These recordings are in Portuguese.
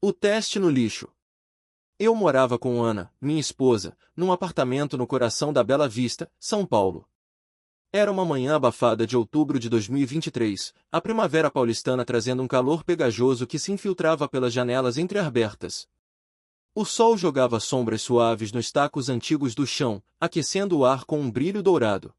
O teste no lixo. Eu morava com Ana, minha esposa, num apartamento no coração da Bela Vista, São Paulo. Era uma manhã abafada de outubro de 2023, a primavera paulistana trazendo um calor pegajoso que se infiltrava pelas janelas entreabertas. O sol jogava sombras suaves nos tacos antigos do chão, aquecendo o ar com um brilho dourado.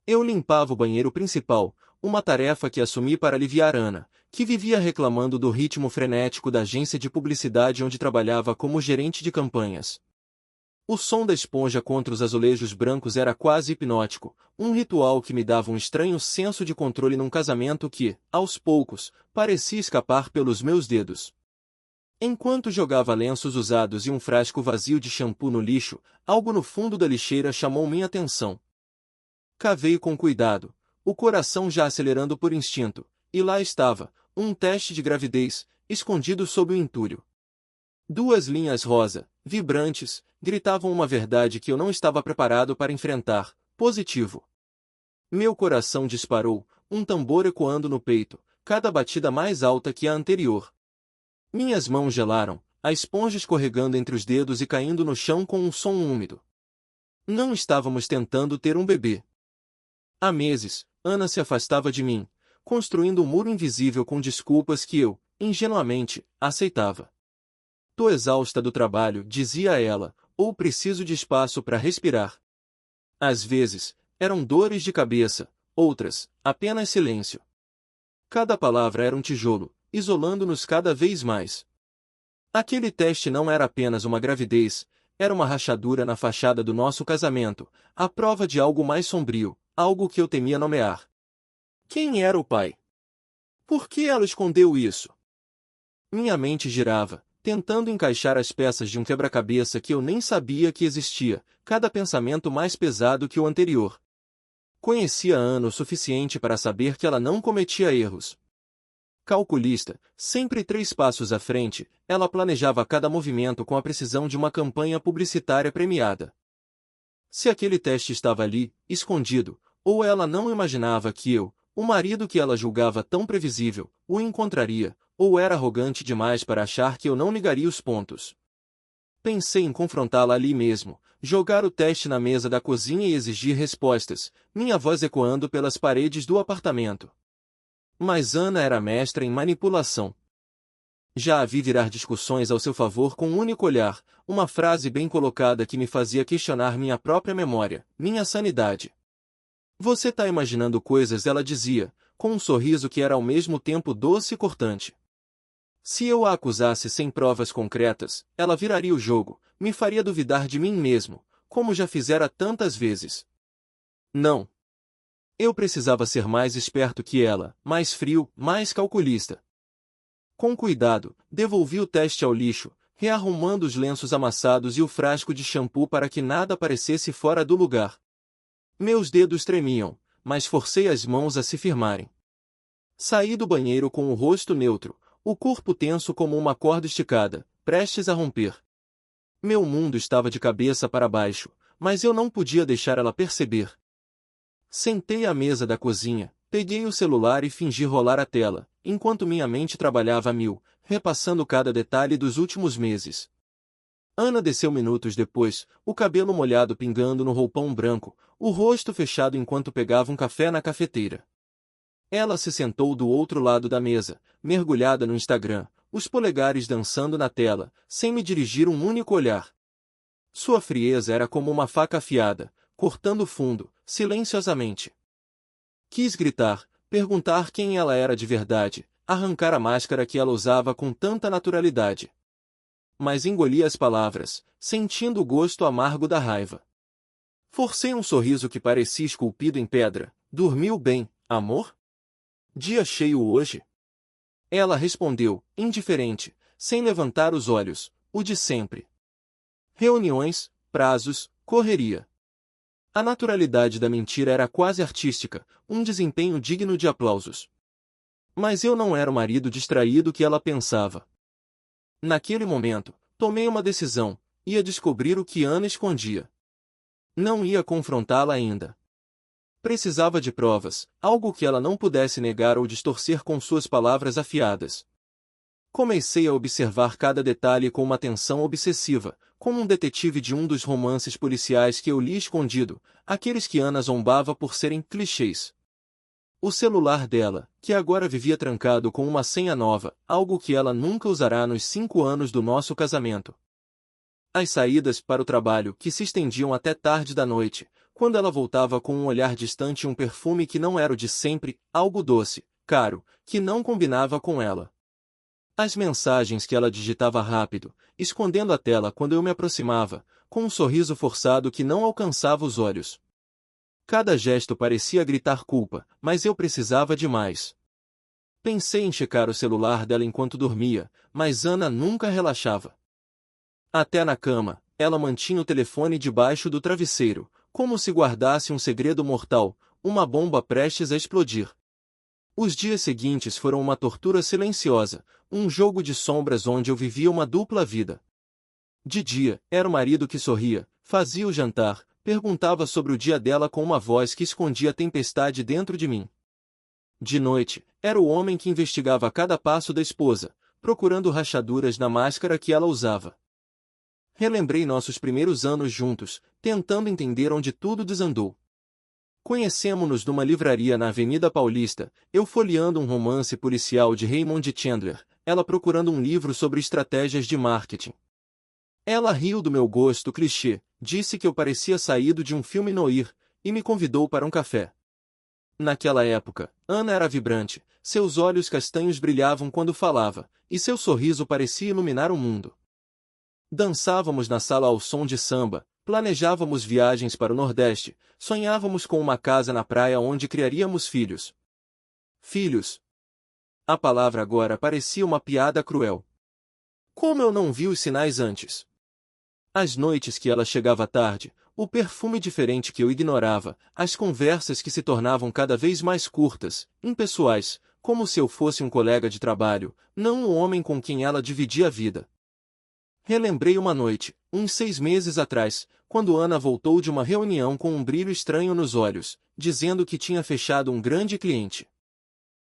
Eu limpava o banheiro principal, uma tarefa que assumi para aliviar Ana, que vivia reclamando do ritmo frenético da agência de publicidade onde trabalhava como gerente de campanhas. O som da esponja contra os azulejos brancos era quase hipnótico, um ritual que me dava um estranho senso de controle num casamento que, aos poucos, parecia escapar pelos meus dedos. Enquanto jogava lenços usados e um frasco vazio de shampoo no lixo, algo no fundo da lixeira chamou minha atenção. Cavei com cuidado, o coração já acelerando por instinto, e lá estava, um teste de gravidez, escondido sob o entulho. Duas linhas rosa, vibrantes, gritavam uma verdade que eu não estava preparado para enfrentar: positivo. Meu coração disparou, um tambor ecoando no peito, cada batida mais alta que a anterior. Minhas mãos gelaram, a esponja escorregando entre os dedos e caindo no chão com um som úmido. Não estávamos tentando ter um bebê. Há meses, Ana se afastava de mim, construindo um muro invisível com desculpas que eu, ingenuamente, aceitava. Tô exausta do trabalho, dizia a ela, ou preciso de espaço para respirar. Às vezes, eram dores de cabeça, outras, apenas silêncio. Cada palavra era um tijolo, isolando-nos cada vez mais. Aquele teste não era apenas uma gravidez, era uma rachadura na fachada do nosso casamento, a prova de algo mais sombrio, algo que eu temia nomear. Quem era o pai? Por que ela escondeu isso? Minha mente girava, tentando encaixar as peças de um quebra-cabeça que eu nem sabia que existia, cada pensamento mais pesado que o anterior. Conhecia a Ana o suficiente para saber que ela não cometia erros. Calculista, sempre 3 passos à frente, ela planejava cada movimento com a precisão de uma campanha publicitária premiada. Se aquele teste estava ali, escondido, ou ela não imaginava que eu, o marido que ela julgava tão previsível, o encontraria, ou era arrogante demais para achar que eu não ligaria os pontos. Pensei em confrontá-la ali mesmo, jogar o teste na mesa da cozinha e exigir respostas, minha voz ecoando pelas paredes do apartamento. Mas Ana era mestra em manipulação. Já a vi virar discussões ao seu favor com um único olhar, uma frase bem colocada que me fazia questionar minha própria memória, minha sanidade. Você tá imaginando coisas, ela dizia, com um sorriso que era ao mesmo tempo doce e cortante. Se eu a acusasse sem provas concretas, ela viraria o jogo, me faria duvidar de mim mesmo, como já fizera tantas vezes. Não. Eu precisava ser mais esperto que ela, mais frio, mais calculista. Com cuidado, devolvi o teste ao lixo, rearrumando os lenços amassados e o frasco de shampoo para que nada parecesse fora do lugar. Meus dedos tremiam, mas forcei as mãos a se firmarem. Saí do banheiro com o rosto neutro, o corpo tenso como uma corda esticada, prestes a romper. Meu mundo estava de cabeça para baixo, mas eu não podia deixar ela perceber. Sentei à mesa da cozinha, peguei o celular e fingi rolar a tela, enquanto minha mente trabalhava a mil, repassando cada detalhe dos últimos meses. Ana desceu minutos depois, o cabelo molhado pingando no roupão branco, o rosto fechado enquanto pegava um café na cafeteira. Ela se sentou do outro lado da mesa, mergulhada no Instagram, os polegares dançando na tela, sem me dirigir um único olhar. Sua frieza era como uma faca afiada, cortando fundo, silenciosamente. Quis gritar, perguntar quem ela era de verdade, arrancar a máscara que ela usava com tanta naturalidade. Mas engoli as palavras, sentindo o gosto amargo da raiva. Forcei um sorriso que parecia esculpido em pedra. Dormiu bem, amor? Dia cheio hoje? Ela respondeu, indiferente, sem levantar os olhos, o de sempre. Reuniões, prazos, correria. A naturalidade da mentira era quase artística, um desempenho digno de aplausos. Mas eu não era o marido distraído que ela pensava. Naquele momento, tomei uma decisão, ia descobrir o que Ana escondia. Não ia confrontá-la ainda. Precisava de provas, algo que ela não pudesse negar ou distorcer com suas palavras afiadas. Comecei a observar cada detalhe com uma atenção obsessiva, como um detetive de um dos romances policiais que eu li escondido, aqueles que Ana zombava por serem clichês. O celular dela, que agora vivia trancado com uma senha nova, algo que ela nunca usará nos 5 anos do nosso casamento. As saídas para o trabalho que se estendiam até tarde da noite, quando ela voltava com um olhar distante e um perfume que não era o de sempre, algo doce, caro, que não combinava com ela. As mensagens que ela digitava rápido, escondendo a tela quando eu me aproximava, com um sorriso forçado que não alcançava os olhos. Cada gesto parecia gritar culpa, mas eu precisava de mais. Pensei em checar o celular dela enquanto dormia, mas Ana nunca relaxava. Até na cama, ela mantinha o telefone debaixo do travesseiro, como se guardasse um segredo mortal, uma bomba prestes a explodir. Os dias seguintes foram uma tortura silenciosa, um jogo de sombras onde eu vivia uma dupla vida. De dia, era o marido que sorria, fazia o jantar, perguntava sobre o dia dela com uma voz que escondia a tempestade dentro de mim. De noite, era o homem que investigava cada passo da esposa, procurando rachaduras na máscara que ela usava. Relembrei nossos primeiros anos juntos, tentando entender onde tudo desandou. Conhecemo-nos numa livraria na Avenida Paulista, eu folheando um romance policial de Raymond Chandler, ela procurando um livro sobre estratégias de marketing. Ela riu do meu gosto clichê, disse que eu parecia saído de um filme noir, e me convidou para um café. Naquela época, Ana era vibrante, seus olhos castanhos brilhavam quando falava, e seu sorriso parecia iluminar o mundo. Dançávamos na sala ao som de samba, planejávamos viagens para o Nordeste, sonhávamos com uma casa na praia onde criaríamos filhos. Filhos. A palavra agora parecia uma piada cruel. Como eu não vi os sinais antes? As noites que ela chegava tarde, o perfume diferente que eu ignorava, as conversas que se tornavam cada vez mais curtas, impessoais, como se eu fosse um colega de trabalho, não um homem com quem ela dividia a vida. Relembrei uma noite, uns 6 meses atrás, quando Ana voltou de uma reunião com um brilho estranho nos olhos, dizendo que tinha fechado um grande cliente.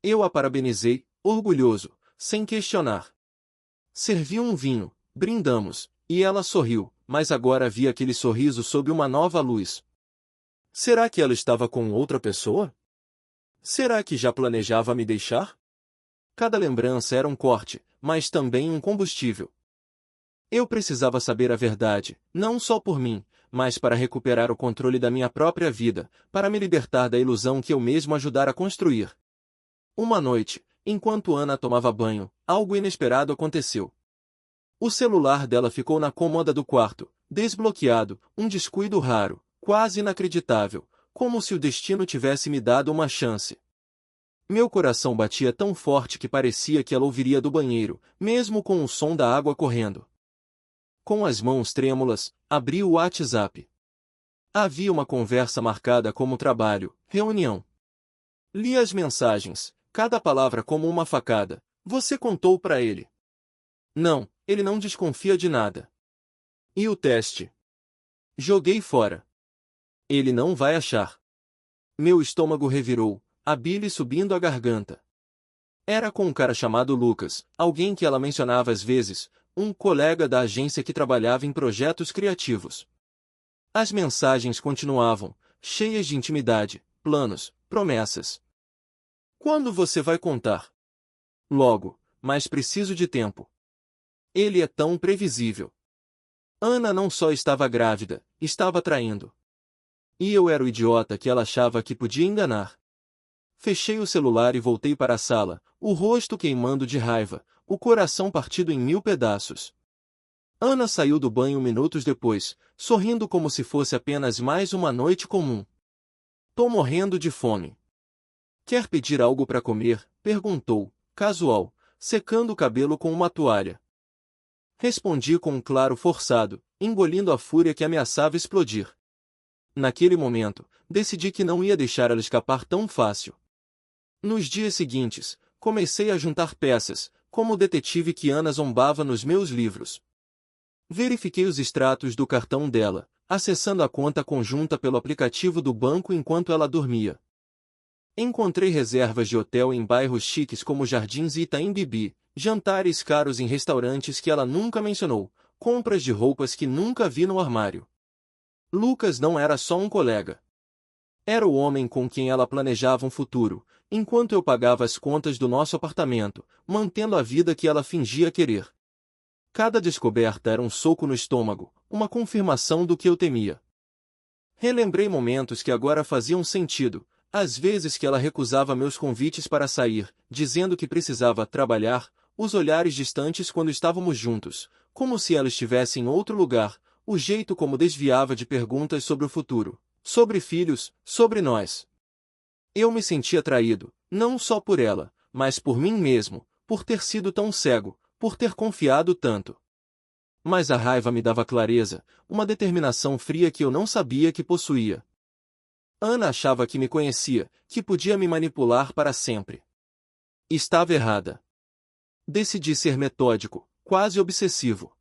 Eu a parabenizei, orgulhoso, sem questionar. Servi um vinho, brindamos, e ela sorriu, mas agora vi aquele sorriso sob uma nova luz. Será que ela estava com outra pessoa? Será que já planejava me deixar? Cada lembrança era um corte, mas também um combustível. Eu precisava saber a verdade, não só por mim, mas para recuperar o controle da minha própria vida, para me libertar da ilusão que eu mesmo ajudara a construir. Uma noite, enquanto Ana tomava banho, algo inesperado aconteceu. O celular dela ficou na cômoda do quarto, desbloqueado, um descuido raro, quase inacreditável, como se o destino tivesse me dado uma chance. Meu coração batia tão forte que parecia que ela ouviria do banheiro, mesmo com o som da água correndo. Com as mãos trêmulas, abri o WhatsApp. Havia uma conversa marcada como trabalho, reunião. Li as mensagens, cada palavra como uma facada. Você contou para ele? Não, ele não desconfia de nada. E o teste? Joguei fora. Ele não vai achar. Meu estômago revirou, a bile subindo a garganta. Era com um cara chamado Lucas, alguém que ela mencionava às vezes, um colega da agência que trabalhava em projetos criativos. As mensagens continuavam, cheias de intimidade, planos, promessas. Quando você vai contar? Logo, mas preciso de tempo. Ele é tão previsível. Ana não só estava grávida, estava traindo. E eu era o idiota que ela achava que podia enganar. Fechei o celular e voltei para a sala, o rosto queimando de raiva, o coração partido em 1000 pedaços. Ana saiu do banho minutos depois, sorrindo como se fosse apenas mais uma noite comum. Tô morrendo de fome. Quer pedir algo para comer? Perguntou, casual, secando o cabelo com uma toalha. Respondi com um claro forçado, engolindo a fúria que ameaçava explodir. Naquele momento, decidi que não ia deixar ela escapar tão fácil. Nos dias seguintes, comecei a juntar peças, como o detetive que Ana zombava nos meus livros. Verifiquei os extratos do cartão dela, acessando a conta conjunta pelo aplicativo do banco enquanto ela dormia. Encontrei reservas de hotel em bairros chiques como Jardins e Itaim Bibi, jantares caros em restaurantes que ela nunca mencionou, compras de roupas que nunca vi no armário. Lucas não era só um colega. Era o homem com quem ela planejava um futuro, enquanto eu pagava as contas do nosso apartamento, mantendo a vida que ela fingia querer. Cada descoberta era um soco no estômago, uma confirmação do que eu temia. Relembrei momentos que agora faziam sentido, às vezes que ela recusava meus convites para sair, dizendo que precisava trabalhar, os olhares distantes quando estávamos juntos, como se ela estivesse em outro lugar, o jeito como desviava de perguntas sobre o futuro, sobre filhos, sobre nós. Eu me sentia traído, não só por ela, mas por mim mesmo, por ter sido tão cego, por ter confiado tanto. Mas a raiva me dava clareza, uma determinação fria que eu não sabia que possuía. Ana achava que me conhecia, que podia me manipular para sempre. Estava errada. Decidi ser metódico, quase obsessivo.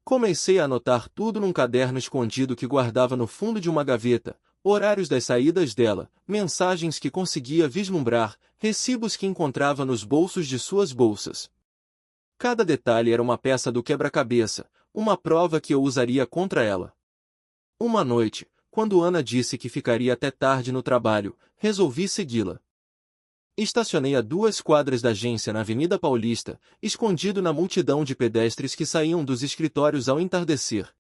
Comecei a anotar tudo num caderno escondido que guardava no fundo de uma gaveta, horários das saídas dela, mensagens que conseguia vislumbrar, recibos que encontrava nos bolsos de suas bolsas. Cada detalhe era uma peça do quebra-cabeça, uma prova que eu usaria contra ela. Uma noite, quando Ana disse que ficaria até tarde no trabalho, resolvi segui-la. Estacionei a 2 quadras da agência na Avenida Paulista, escondido na multidão de pedestres que saíam dos escritórios ao entardecer.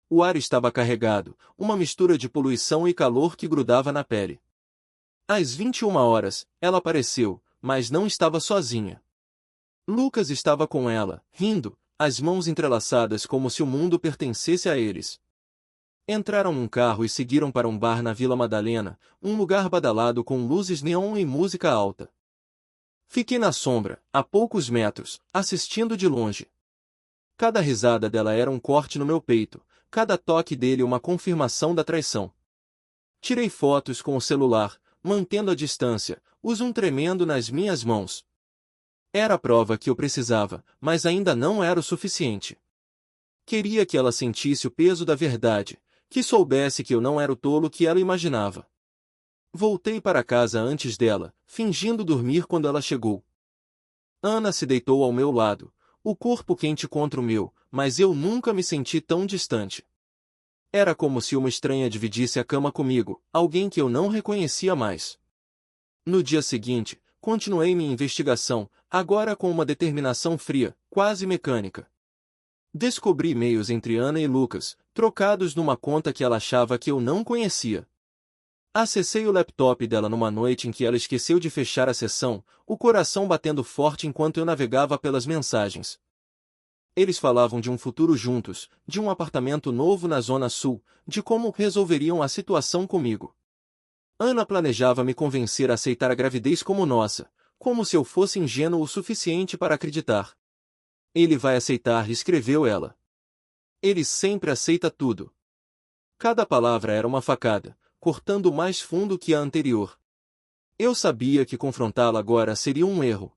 O ar estava carregado, uma mistura de poluição e calor que grudava na pele. Às 21 horas, ela apareceu, mas não estava sozinha. Lucas estava com ela, rindo, as mãos entrelaçadas como se o mundo pertencesse a eles. Entraram num carro e seguiram para um bar na Vila Madalena, um lugar badalado com luzes neon e música alta. Fiquei na sombra, a poucos metros, assistindo de longe. Cada risada dela era um corte no meu peito, cada toque dele uma confirmação da traição. Tirei fotos com o celular, mantendo a distância, o zoom tremendo nas minhas mãos. Era a prova que eu precisava, mas ainda não era o suficiente. Queria que ela sentisse o peso da verdade, que soubesse que eu não era o tolo que ela imaginava. Voltei para casa antes dela, fingindo dormir quando ela chegou. Ana se deitou ao meu lado, o corpo quente contra o meu, mas eu nunca me senti tão distante. Era como se uma estranha dividisse a cama comigo, alguém que eu não reconhecia mais. No dia seguinte, continuei minha investigação, agora com uma determinação fria, quase mecânica. Descobri e-mails entre Ana e Lucas, trocados numa conta que ela achava que eu não conhecia. Acessei o laptop dela numa noite em que ela esqueceu de fechar a sessão, o coração batendo forte enquanto eu navegava pelas mensagens. Eles falavam de um futuro juntos, de um apartamento novo na Zona Sul, de como resolveriam a situação comigo. Ana planejava me convencer a aceitar a gravidez como nossa, como se eu fosse ingênuo o suficiente para acreditar. Ele vai aceitar, escreveu ela. Ele sempre aceita tudo. Cada palavra era uma facada, cortando mais fundo que a anterior. Eu sabia que confrontá-la agora seria um erro.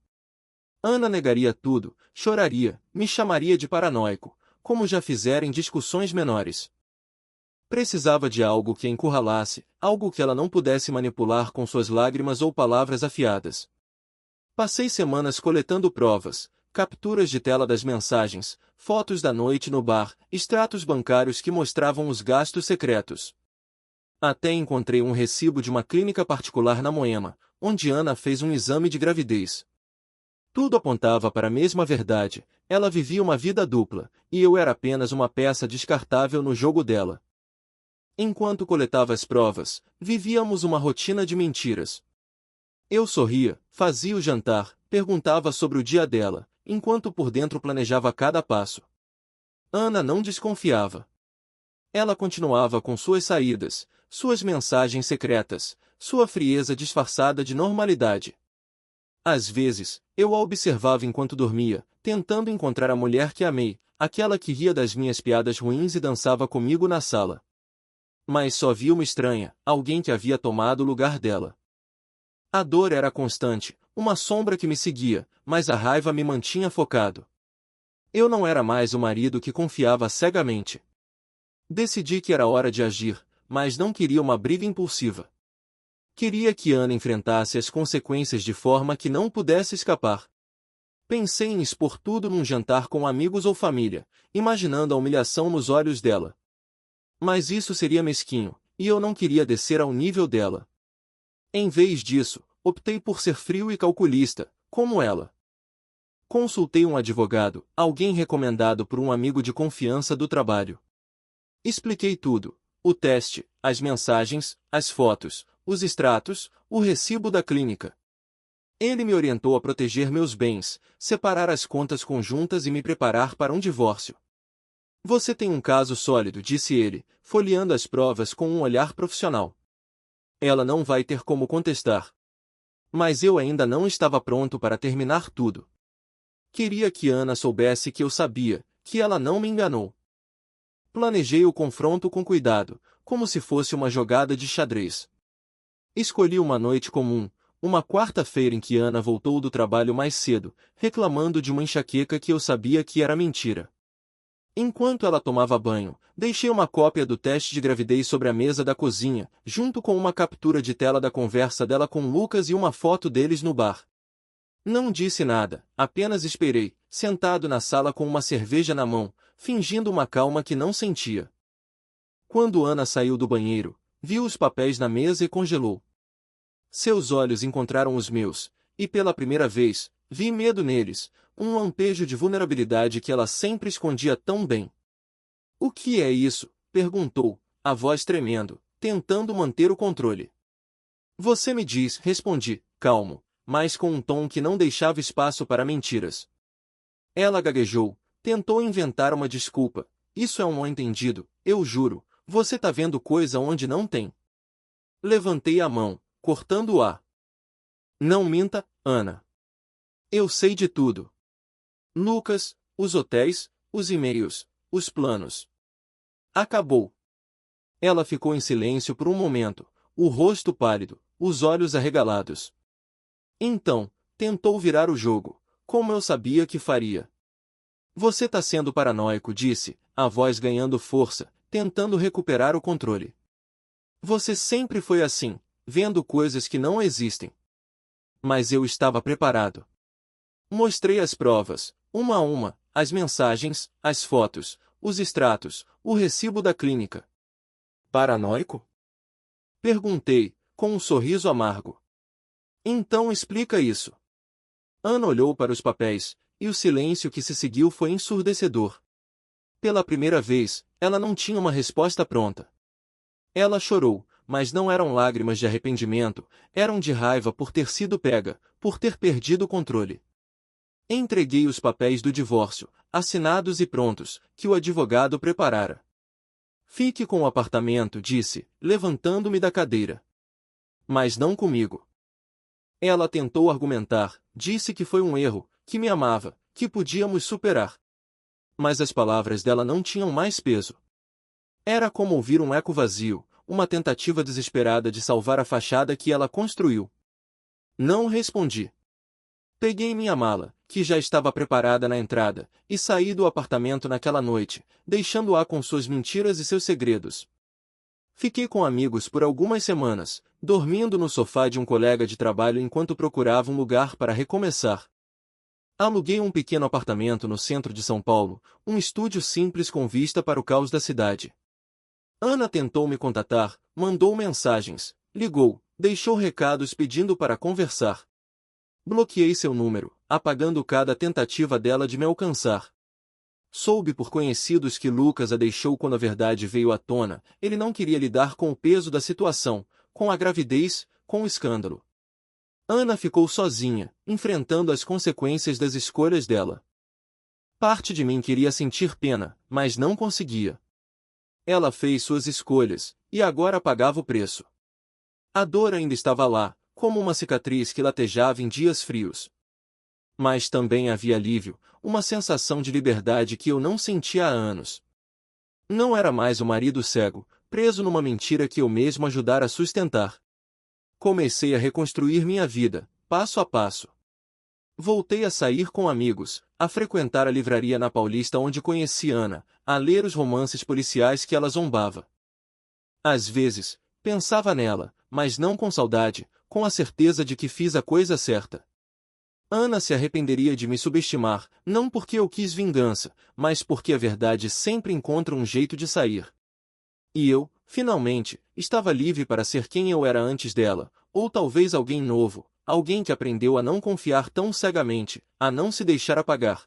Ana negaria tudo, choraria, me chamaria de paranoico, como já fizera em discussões menores. Precisava de algo que a encurralasse, algo que ela não pudesse manipular com suas lágrimas ou palavras afiadas. Passei semanas coletando provas, capturas de tela das mensagens, fotos da noite no bar, extratos bancários que mostravam os gastos secretos. Até encontrei um recibo de uma clínica particular na Moema, onde Ana fez um exame de gravidez. Tudo apontava para a mesma verdade, ela vivia uma vida dupla, e eu era apenas uma peça descartável no jogo dela. Enquanto coletava as provas, vivíamos uma rotina de mentiras. Eu sorria, fazia o jantar, perguntava sobre o dia dela, enquanto por dentro planejava cada passo. Ana não desconfiava. Ela continuava com suas saídas, suas mensagens secretas, sua frieza disfarçada de normalidade. Às vezes, eu a observava enquanto dormia, tentando encontrar a mulher que amei, aquela que ria das minhas piadas ruins e dançava comigo na sala. Mas só via uma estranha, alguém que havia tomado o lugar dela. A dor era constante, uma sombra que me seguia, mas a raiva me mantinha focado. Eu não era mais o marido que confiava cegamente. Decidi que era hora de agir, mas não queria uma briga impulsiva. Queria que Ana enfrentasse as consequências de forma que não pudesse escapar. Pensei em expor tudo num jantar com amigos ou família, imaginando a humilhação nos olhos dela. Mas isso seria mesquinho, e eu não queria descer ao nível dela. Em vez disso, optei por ser frio e calculista, como ela. Consultei um advogado, alguém recomendado por um amigo de confiança do trabalho. Expliquei tudo: o teste, as mensagens, as fotos, os extratos, o recibo da clínica. Ele me orientou a proteger meus bens, separar as contas conjuntas e me preparar para um divórcio. Você tem um caso sólido, disse ele, folheando as provas com um olhar profissional. Ela não vai ter como contestar. Mas eu ainda não estava pronto para terminar tudo. Queria que Ana soubesse que eu sabia, que ela não me enganou. Planejei o confronto com cuidado, como se fosse uma jogada de xadrez. Escolhi uma noite comum, uma quarta-feira em que Ana voltou do trabalho mais cedo, reclamando de uma enxaqueca que eu sabia que era mentira. Enquanto ela tomava banho, deixei uma cópia do teste de gravidez sobre a mesa da cozinha, junto com uma captura de tela da conversa dela com Lucas e uma foto deles no bar. Não disse nada, apenas esperei, sentado na sala com uma cerveja na mão, fingindo uma calma que não sentia. Quando Ana saiu do banheiro, viu os papéis na mesa e congelou. Seus olhos encontraram os meus, e pela primeira vez, vi medo neles, um lampejo de vulnerabilidade que ela sempre escondia tão bem. "O que é isso?", perguntou, a voz tremendo, tentando manter o controle. "Você me diz", respondi, calmo, mas com um tom que não deixava espaço para mentiras. Ela gaguejou, tentou inventar uma desculpa. "Isso é um mal-entendido, eu juro, você tá vendo coisa onde não tem." Levantei a mão, cortando o ar. "Não minta, Ana. Eu sei de tudo. Lucas, os hotéis, os e-mails, os planos." Acabou. Ela ficou em silêncio por um momento, o rosto pálido, os olhos arregalados. Então, tentou virar o jogo, como eu sabia que faria. "Você tá sendo paranoico", disse, a voz ganhando força, tentando recuperar o controle. "Você sempre foi assim, vendo coisas que não existem." Mas eu estava preparado. Mostrei as provas, uma a uma, as mensagens, as fotos, os extratos, o recibo da clínica. "Paranoico?" perguntei, com um sorriso amargo. "Então explica isso." Ana olhou para os papéis, e o silêncio que se seguiu foi ensurdecedor. Pela primeira vez, ela não tinha uma resposta pronta. Ela chorou, mas não eram lágrimas de arrependimento, eram de raiva por ter sido pega, por ter perdido o controle. Entreguei os papéis do divórcio, assinados e prontos, que o advogado preparara. "Fique com o apartamento", disse, levantando-me da cadeira. "Mas não comigo." Ela tentou argumentar, disse que foi um erro, que me amava, que podíamos superar. Mas as palavras dela não tinham mais peso. Era como ouvir um eco vazio, uma tentativa desesperada de salvar a fachada que ela construiu. Não respondi. Peguei minha mala, que já estava preparada na entrada, e saí do apartamento naquela noite, deixando-a com suas mentiras e seus segredos. Fiquei com amigos por algumas semanas, dormindo no sofá de um colega de trabalho enquanto procurava um lugar para recomeçar. Aluguei um pequeno apartamento no centro de São Paulo, um estúdio simples com vista para o caos da cidade. Ana tentou me contatar, mandou mensagens, ligou, deixou recados pedindo para conversar. Bloqueei seu número, apagando cada tentativa dela de me alcançar. Soube por conhecidos que Lucas a deixou quando a verdade veio à tona. Ele não queria lidar com o peso da situação, com a gravidez, com o escândalo. Ana ficou sozinha, enfrentando as consequências das escolhas dela. Parte de mim queria sentir pena, mas não conseguia. Ela fez suas escolhas, e agora pagava o preço. A dor ainda estava lá, como uma cicatriz que latejava em dias frios. Mas também havia alívio, uma sensação de liberdade que eu não sentia há anos. Não era mais o marido cego, preso numa mentira que eu mesmo ajudara a sustentar. Comecei a reconstruir minha vida, passo a passo. Voltei a sair com amigos, a frequentar a livraria na Paulista onde conheci Ana, a ler os romances policiais que ela zombava. Às vezes, pensava nela, mas não com saudade, com a certeza de que fiz a coisa certa. Ana se arrependeria de me subestimar, não porque eu quis vingança, mas porque a verdade sempre encontra um jeito de sair. E eu, finalmente, estava livre para ser quem eu era antes dela, ou talvez alguém novo, alguém que aprendeu a não confiar tão cegamente, a não se deixar apagar.